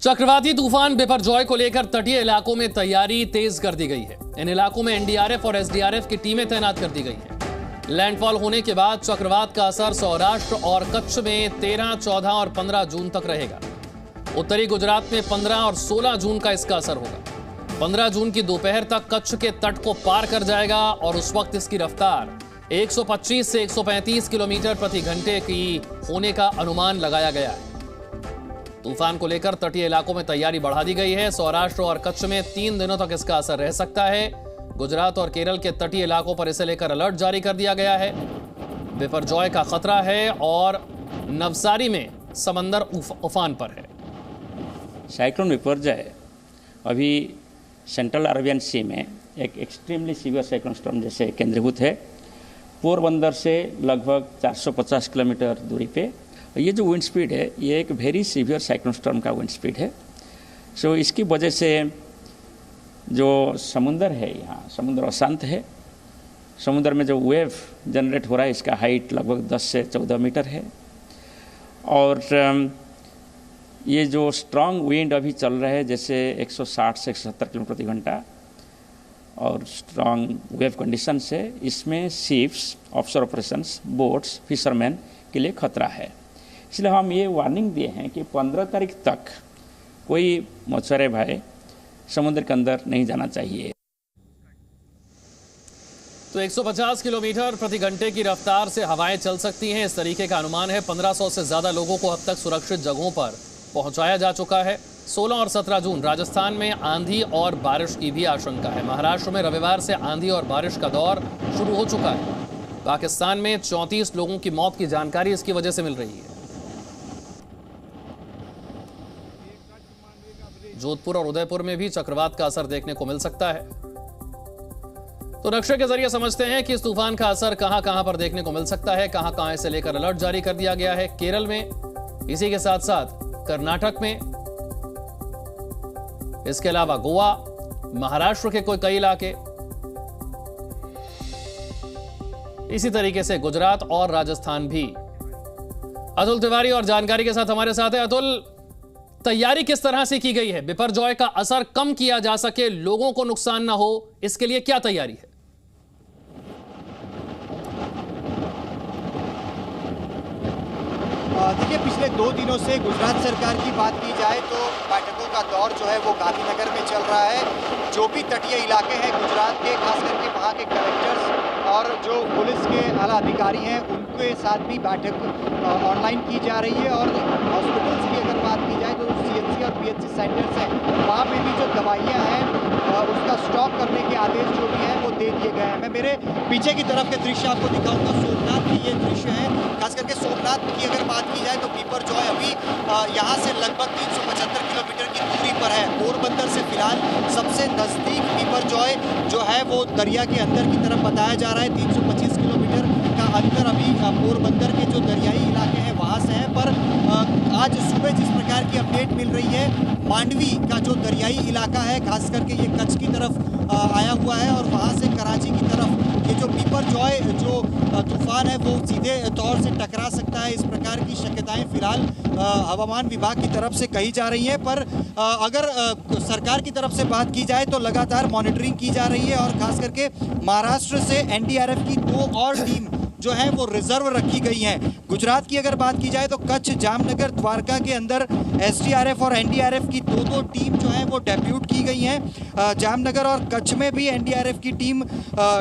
चक्रवाती तूफान बिपरजॉय को लेकर तटीय इलाकों में तैयारी तेज कर दी गई है। इन इलाकों में एनडीआरएफ और एसडीआरएफ की टीमें तैनात कर दी गई हैं। लैंडफॉल होने के बाद चक्रवात का असर सौराष्ट्र और कच्छ में 13, 14 और 15 जून तक रहेगा। उत्तरी गुजरात में 15 और 16 जून का इसका असर होगा। 15 जून की दोपहर तक कच्छ के तट को पार कर जाएगा और उस वक्त इसकी रफ्तार 125 से 135 किलोमीटर प्रति घंटे की होने का अनुमान लगाया गया है। तूफान को लेकर तटीय इलाकों में तैयारी बढ़ा दी गई है। सौराष्ट्र और कच्छ में 3 दिनों तक इसका असर रह सकता है। गुजरात और केरल के तटीय इलाकों पर इसे लेकर अलर्ट जारी कर दिया गया है। बिपरजॉय का खतरा है और नवसारी में समंदर उफान पर है। साइक्लोन बिपरजॉय अभी सेंट्रल अरेबियन सी में एक एक्सट्रीमली सीवियर साइक्लोन स्टॉर्म जैसे केंद्रीभूत है। पोरबंदर से लगभग 450 किलोमीटर दूरी पे ये जो विंड स्पीड है ये एक वेरी सीवियर साइक्लोन स्टॉर्म का विंड स्पीड है। सो इसकी वजह से जो समुंदर है, यहाँ समुद्र अशांत है। समुद्र में जो वेव जनरेट हो रहा है इसका हाइट लगभग 10 से 14 मीटर है। और ये जो स्ट्रॉन्ग विंड अभी चल रहा है जैसे 160 से 170 किलोमीटर प्रति घंटा और स्ट्रॉन्ग वेव कंडीशन से इसमें ships, offshore operations, boats, fisherman के लिए खतरा है। इसलिए हम ये वार्निंग दिए हैं कि 15 तारीख तक कोई मछुआरे भाई समुद्र के अंदर नहीं जाना चाहिए। तो 150 किलोमीटर प्रति घंटे की रफ्तार से हवाएं चल सकती हैं, इस तरीके का अनुमान है। 1500 से ज्यादा लोगों को अब तक सुरक्षित जगहों पर पहुंचाया जा चुका है। 16 और 17 जून राजस्थान में आंधी और बारिश की भी आशंका है। महाराष्ट्र में रविवार से आंधी और बारिश का दौर शुरू हो चुका है। पाकिस्तान में 34 लोगों की मौत की जानकारी इसकी वजह से मिल रही है। जोधपुर और उदयपुर में भी चक्रवात का असर देखने को मिल सकता है। तो नक्शे के जरिए समझते हैं कि इस तूफान का असर कहां-कहां पर देखने को मिल सकता है, कहां-कहां इसे लेकर अलर्ट जारी कर दिया गया है। केरल में, इसी के साथ साथ कर्नाटक में, इसके अलावा गोवा, महाराष्ट्र के कई इलाके, इसी तरीके से गुजरात और राजस्थान भी। अतुल तिवारी और जानकारी के साथ हमारे साथ है। अतुल, तैयारी किस तरह से की गई है? बिपरजॉय का असर कम किया जा सके, लोगों को नुकसान ना हो, इसके लिए क्या तैयारी है? देखिए, पिछले 2 दिनों से गुजरात सरकार की बात की जाए तो बैठकों का दौर जो है वो गांधीनगर में चल रहा है। जो भी तटीय इलाके हैं गुजरात के, खास करके वहाँ के कलेक्टर्स और जो पुलिस के आला अधिकारी हैं उनके साथ भी बैठक ऑनलाइन की जा रही है। और हॉस्पिटल्स की अगर बात की जाए तो सीएचसी और पीएचसी सेंटर्स हैं, वहाँ पे भी जो दवाइयाँ हैं उसका स्टॉक करने के आदेश जो भी हैं वो दे दिए गए हैं। मैं मेरे पीछे की तरफ के दृश्य आपको दिखाऊंगा। सोमनाथ की ये दृश्य है। खास करके सोमनाथ की अगर बात की जाए तो बिपरजॉय अभी यहाँ से लगभग 375 किलोमीटर की दूरी पर है। पोरबंदर से फिलहाल सबसे नज़दीक बिपरजॉय जो है वो दरिया के अंदर की तरफ बताया जा रहा है। 325 किलोमीटर का अंतर अभी पोरबंदर के जो दरियाई इलाके हैं वहाँ से है। पर आज सुबह जिस प्रकार की अपडेट मिल रही है, मांडवी का जो दरियाई इलाका है, खास करके ये कच्छ की तरफ आया हुआ है और वहाँ से कराची की तरफ ये जो बिपरजॉय जो तूफान है वो सीधे तौर से टकरा सकता है। इस प्रकार की शक्यताएं फिलहाल हवामान विभाग की तरफ से कही जा रही हैं। पर अगर सरकार की तरफ से बात की जाए तो लगातार मॉनिटरिंग की जा रही है और खास करके महाराष्ट्र से एनडीआरएफ की 2 और टीम जो है वो रिजर्व रखी गई हैं। गुजरात की अगर बात की जाए तो कच्छ, जामनगर, द्वारका के अंदर एसडीआरएफ और एनडीआरएफ की 2 टीम जो है वो डेप्यूट की गई हैं। जामनगर और कच्छ में भी एनडीआरएफ की टीम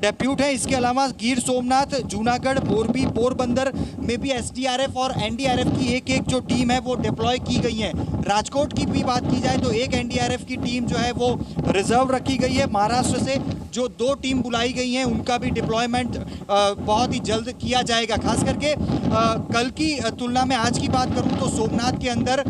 डेप्यूट है। इसके अलावा गिर सोमनाथ, जूनागढ़, मोरबी, पोरबंदर में भी एसडीआरएफ और एनडीआरएफ की एक जो टीम है वो डिप्लॉय की गई है। राजकोट की भी बात की जाए तो एक एनडीआरएफ की टीम जो है वो रिजर्व रखी गई है। महाराष्ट्र से जो 2 टीम बुलाई गई हैं उनका भी डिप्लॉयमेंट बहुत ही जल्द किया जाएगा। खास करके कल की तुलना में आज की बात करूं तो सोमनाथ के अंदर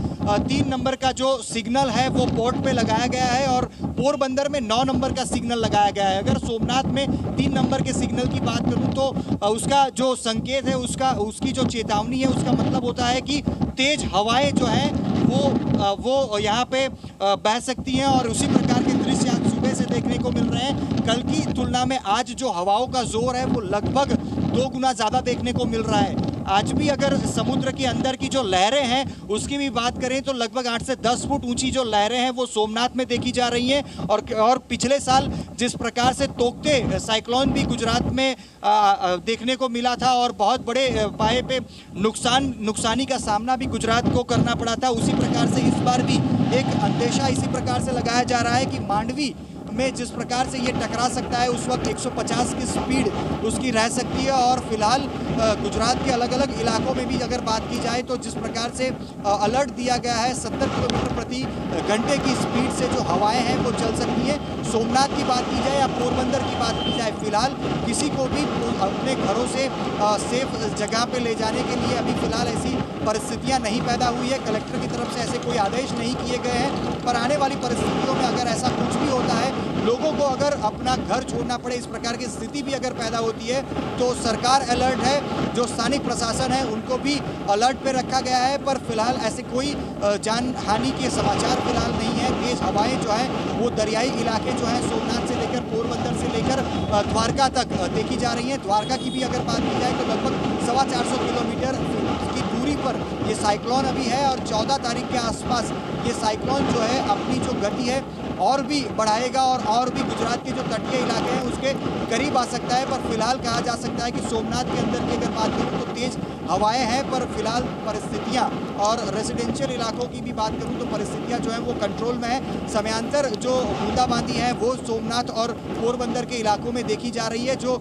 3 नंबर का जो सिग्नल है वो पोर्ट पे लगाया गया है और पोरबंदर में 9 नंबर का सिग्नल लगाया गया है। अगर सोमनाथ में 3 नंबर के सिग्नल की बात करूं तो उसका जो संकेत है, उसकी जो चेतावनी है, उसका मतलब होता है कि तेज हवाएं जो हैं वो यहाँ पे बह सकती हैं और उसी प्रकार के दृश्य आज सुबह से देखने को मिल रहे हैं। कल की तुलना में आज जो हवाओं का जोर है वो लगभग 2 गुना ज़्यादा देखने को मिल रहा है। आज भी अगर समुद्र के अंदर की जो लहरें हैं उसकी भी बात करें तो लगभग 8 से 10 फुट ऊंची जो लहरें हैं वो सोमनाथ में देखी जा रही हैं। और पिछले साल जिस प्रकार से तोकते साइक्लोन भी गुजरात में देखने को मिला था और बहुत बड़े पाए पे नुकसानी का सामना भी गुजरात को करना पड़ा था, उसी प्रकार से इस बार भी एक अंदेशा इसी प्रकार से लगाया जा रहा है कि मांडवी में जिस प्रकार से ये टकरा सकता है उस वक्त 150 की स्पीड उसकी रह सकती है। और फिलहाल गुजरात के अलग अलग इलाकों में भी अगर बात की जाए तो जिस प्रकार से अलर्ट दिया गया है 70 किलोमीटर प्रति घंटे की स्पीड से जो हवाएं हैं वो चल सकती हैं। सोमनाथ की बात की जाए या पोरबंदर की बात की जाए, फिलहाल किसी को भी अपने घरों से सेफ जगह पे ले जाने के लिए अभी फिलहाल ऐसी परिस्थितियां नहीं पैदा हुई है। कलेक्टर की तरफ से ऐसे कोई आदेश नहीं किए गए हैं, पर आने वाली परिस्थितियों में अगर ऐसा कुछ भी होता है, लोगों को अगर अपना घर छोड़ना पड़े, इस प्रकार की स्थिति भी अगर पैदा होती है तो सरकार अलर्ट है, जो स्थानीय प्रशासन है उनको भी अलर्ट पे रखा गया है। पर फिलहाल ऐसे कोई जान हानि के समाचार फिलहाल नहीं है। तेज हवाएं जो है वो दरियाई इलाके जो है सोमनाथ से लेकर पोरबंदर से लेकर द्वारका तक देखी जा रही है। द्वारका की भी अगर बात की जाए तो लगभग 450 किलोमीटर की दूरी पर ये साइक्लोन अभी है और 14 तारीख के आसपास ये साइक्लोन जो है अपनी जो गति है और भी बढ़ाएगा और भी गुजरात के जो तटीय इलाके हैं उसके करीब आ सकता है। पर फिलहाल कहा जा सकता है कि सोमनाथ के अंदर की अगर बात करूँ तो तेज हवाएं हैं, पर फिलहाल परिस्थितियां और रेजिडेंशियल इलाकों की भी बात करूं तो परिस्थितियां जो है वो कंट्रोल में है। समयांतर जो बूंदाबांदी है वो सोमनाथ और पोरबंदर के इलाकों में देखी जा रही है। जो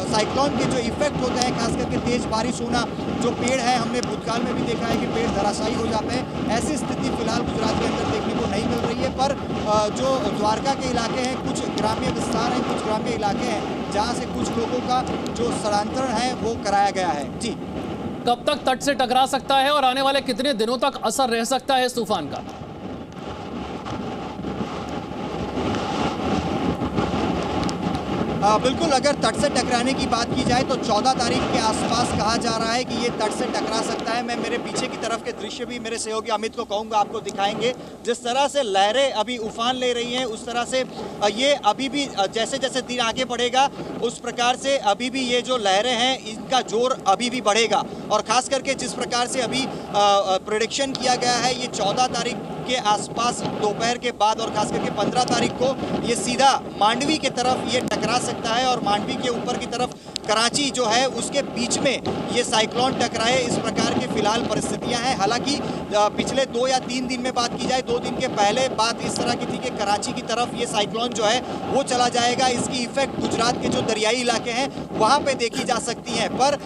साइक्लोन के जो इफेक्ट होते हैं, खास करके तेज बारिश होना, जो पेड़ है हमने भूतकाल में भी देखा है कि पेड़ धराशायी हो जाते हैं, ऐसी स्थिति फिलहाल गुजरात के अंदर देखने को नहीं मिल रही है। पर जो द्वारका के इलाके हैं, कुछ ग्राम्य विस्तार हैं, कुछ ग्राम्य इलाके हैं जहाँ से कुछ लोगों का जो स्थलांतरण है वो कराया गया है। जी, कब तक तट से टकरा सकता है और आने वाले कितने दिनों तक असर रह सकता है इस तूफान का? बिल्कुल, अगर तट से टकराने की बात की जाए तो 14 तारीख के आसपास कहा जा रहा है कि ये तट से टकरा सकता है। मैं मेरे पीछे की तरफ के दृश्य भी मेरे सहयोगी अमित को कहूँगा आपको दिखाएंगे। जिस तरह से लहरें अभी उफान ले रही हैं उस तरह से ये अभी भी जैसे जैसे दिन आगे बढ़ेगा उस प्रकार से अभी भी ये जो लहरें हैं इनका जोर अभी भी बढ़ेगा। और ख़ास करके जिस प्रकार से अभी प्रेडिक्शन किया गया है, ये 14 तारीख के आसपास दोपहर के बाद और खास करके 15 तारीख को ये सीधा मांडवी के तरफ ये टकरा सकता है और मांडवी के ऊपर की तरफ कराची जो है उसके बीच में ये साइक्लोन टकराए, इस प्रकार की फिलहाल परिस्थितियां हैं। हालांकि पिछले 2 या 3 दिन में बात की जाए, 2 दिन के पहले बात इस तरह की थी कि कराची की तरफ ये साइक्लोन जो है वो चला जाएगा। इसकी इफेक्ट गुजरात के जो दरियाई इलाके हैं वहाँ पे देखी जा सकती हैं। पर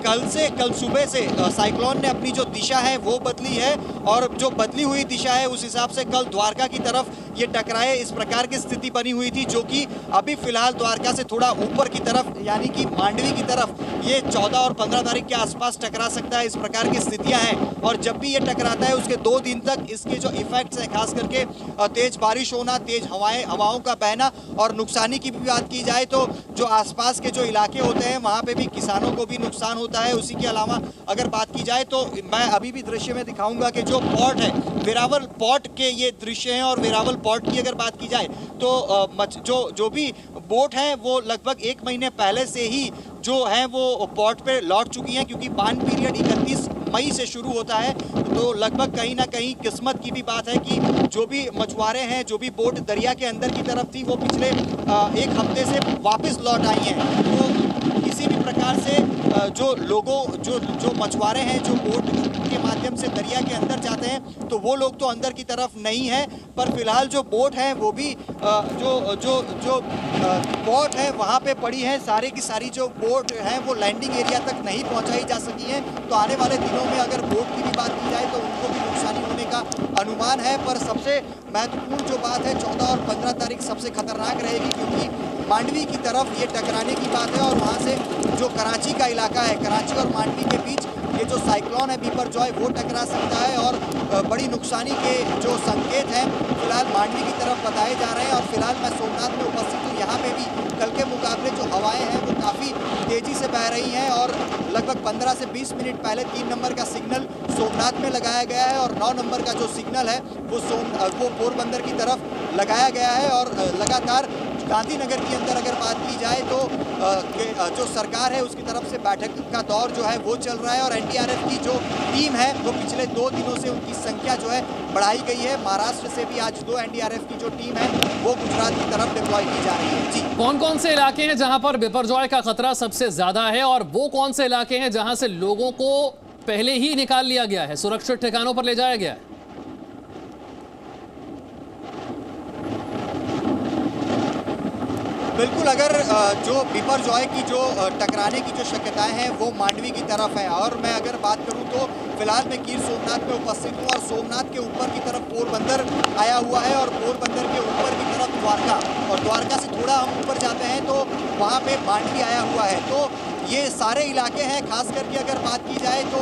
कल सुबह से साइक्लोन ने अपनी जो दिशा है वो बदली है और जो बदली हुई दिशा है उस हिसाब से कल द्वारका की तरफ ये टकराए, इस प्रकार की स्थिति बनी हुई थी, जो कि अभी फिलहाल द्वारका से थोड़ा ऊपर की तरफ यानी कि मांडवी की तरफ ये 14 और 15 तारीख के आसपास टकरा सकता है। इस प्रकार की स्थितियां हैं और जब भी ये टकराता है उसके 2 दिन तक इसके जो इफेक्ट्स हैं, खास करके तेज बारिश होना, तेज हवाओं का बहना और नुकसानी की भी बात की जाए तो जो आसपास के जो इलाके होते हैं वहाँ पे भी किसानों को भी नुकसान होता है। उसी के अलावा अगर बात की जाए तो मैं अभी भी दृश्य में दिखाऊंगा कि जो पोर्ट है, वेरावल पोर्ट के ये दृश्य हैं और वेरावल पोर्ट की अगर बात की जाए तो जो भी बोट हैं वो लगभग 1 महीने पहले से ही जो हैं वो पोर्ट पे लौट चुकी हैं, क्योंकि बान पीरियड 31 मई से शुरू होता है। तो लगभग कहीं ना कहीं किस्मत की भी बात है कि जो भी मछुआरे हैं, जो भी बोट दरिया के अंदर की तरफ थी वो पिछले 1 हफ्ते से वापस लौट आई हैं। तो किसी भी प्रकार से जो मछुआरे हैं जो बोट के माध्यम से दरिया के अंदर जाते हैं तो वो लोग तो अंदर की तरफ नहीं है, पर फिलहाल जो बोट है वो भी जो पोर्ट है वहाँ पे पड़ी है। सारी की सारी जो बोट हैं वो लैंडिंग एरिया तक नहीं पहुँचाई जा सकी हैं। तो आने वाले दिनों में अगर बोट की भी बात की जाए तो उनको भी नुकसानी होने का अनुमान है। पर सबसे महत्वपूर्ण जो बात है 14 और 15 तारीख सबसे खतरनाक रहेगी, क्योंकि मांडवी की तरफ ये टकराने की बात है और वहाँ से जो कराची का इलाका है, कराची और मांडवी के बीच ये जो साइक्लोन है बिपरजॉय वो टकरा सकता है और बड़ी नुकसानी के जो संकेत हैं फिलहाल मांडवी की तरफ बताए जा रहे हैं। और फिलहाल मैं सोमनाथ में उपस्थित हूँ, यहाँ पे भी कल के मुकाबले जो हवाएं हैं वो काफ़ी तेज़ी से बह रही हैं और लगभग 15 से 20 मिनट पहले 3 नंबर का सिग्नल सोमनाथ में लगाया गया है और 9 नंबर का जो सिग्नल है वो पोरबंदर की तरफ लगाया गया है। और लगातार गांधीनगर के अंदर अगर बात की जाए तो जो सरकार है उसकी तरफ से बैठक का दौर जो है वो चल रहा है और एनडीआरएफ की जो टीम है वो पिछले 2 दिनों से उनकी संख्या जो है बढ़ाई गई है। महाराष्ट्र से भी आज 2 एनडीआरएफ की जो टीम है वो गुजरात की तरफ डिप्लॉय की जा रही है। जी, कौन कौन से इलाके हैं जहां पर बिपरजॉय का खतरा सबसे ज्यादा है और वो कौन से इलाके हैं जहां से लोगों को पहले ही निकाल लिया गया है, सुरक्षित ठिकानों पर ले जाया गया है? बिल्कुल, अगर जो बिपरजॉय की जो टकराने की जो शक्यताएं हैं वो मांडवी की तरफ है और मैं अगर बात करूं तो फिलहाल मैं गिर सोमनाथ में उपस्थित हूं और सोमनाथ के ऊपर की तरफ पोरबंदर आया हुआ है और पोरबंदर के ऊपर की तरफ द्वारका, और द्वारका से थोड़ा हम ऊपर जाते हैं तो वहाँ पे मांडवी आया हुआ है। तो ये सारे इलाके हैं, खास करके अगर बात की जाए तो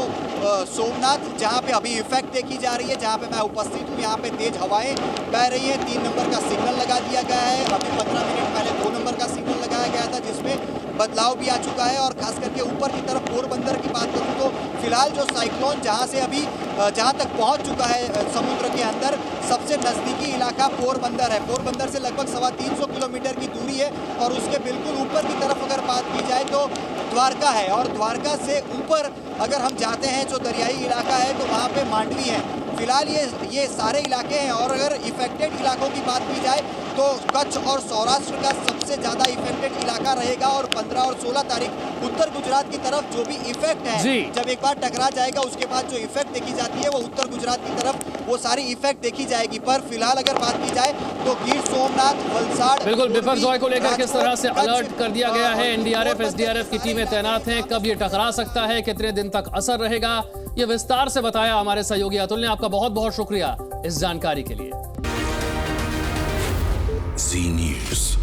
सोमनाथ जहाँ पे अभी इफेक्ट देखी जा रही है, जहाँ पे मैं उपस्थित हूँ यहाँ पे तेज हवाएं बह रही है। 3 नंबर का सिग्नल लगा दिया गया है, अभी 15 मिनट पहले 2 नंबर का सिग्नल लगाया गया था जिसमें बदलाव भी आ चुका है। और खास करके ऊपर की तरफ पोरबंदर की बात करूँ तो फिलहाल जो साइक्लोन जहाँ से अभी जहाँ तक पहुँच चुका है समुद्र के अंदर, सबसे नज़दीकी इलाका पोरबंदर है। पोरबंदर से लगभग 350 किलोमीटर की दूरी है और उसके बिल्कुल ऊपर की तरफ अगर बात की जाए तो द्वारका है और द्वारका से ऊपर अगर हम जाते हैं जो दरियाई इलाका है तो वहाँ पे मांडवी है। फिलहाल ये सारे इलाके हैं और अगर इफेक्टेड इलाकों की बात की जाए तो कच्छ और सौराष्ट्र का सबसे ज़्यादा इफेक्टेड इलाका रहेगा और 15 और 16 तारीख उत्तर गुजरात की तरफ जो भी इफेक्ट है, जब एक बार टकरा जाएगा उसके बाद जो इफेक्ट देखी जाती है वो उत्तर गुजरात की तरफ वो सारी इफेक्ट देखी जाएगी। पर फिलहाल अगर बात की जाए तो गिर सोमनाथ, वलसाड़, बिल्कुल बिपरजॉय को लेकर किस तरह से अलर्ट कर दिया गया है, एनडीआरएफ एसडीआरएफ की टीमें तैनात हैं, कब ये टकरा सकता है, कितने दिन तक असर रहेगा, ये विस्तार से बताया हमारे सहयोगी अतुल ने। आपका बहुत बहुत शुक्रिया इस जानकारी के लिए। जी न्यूज़।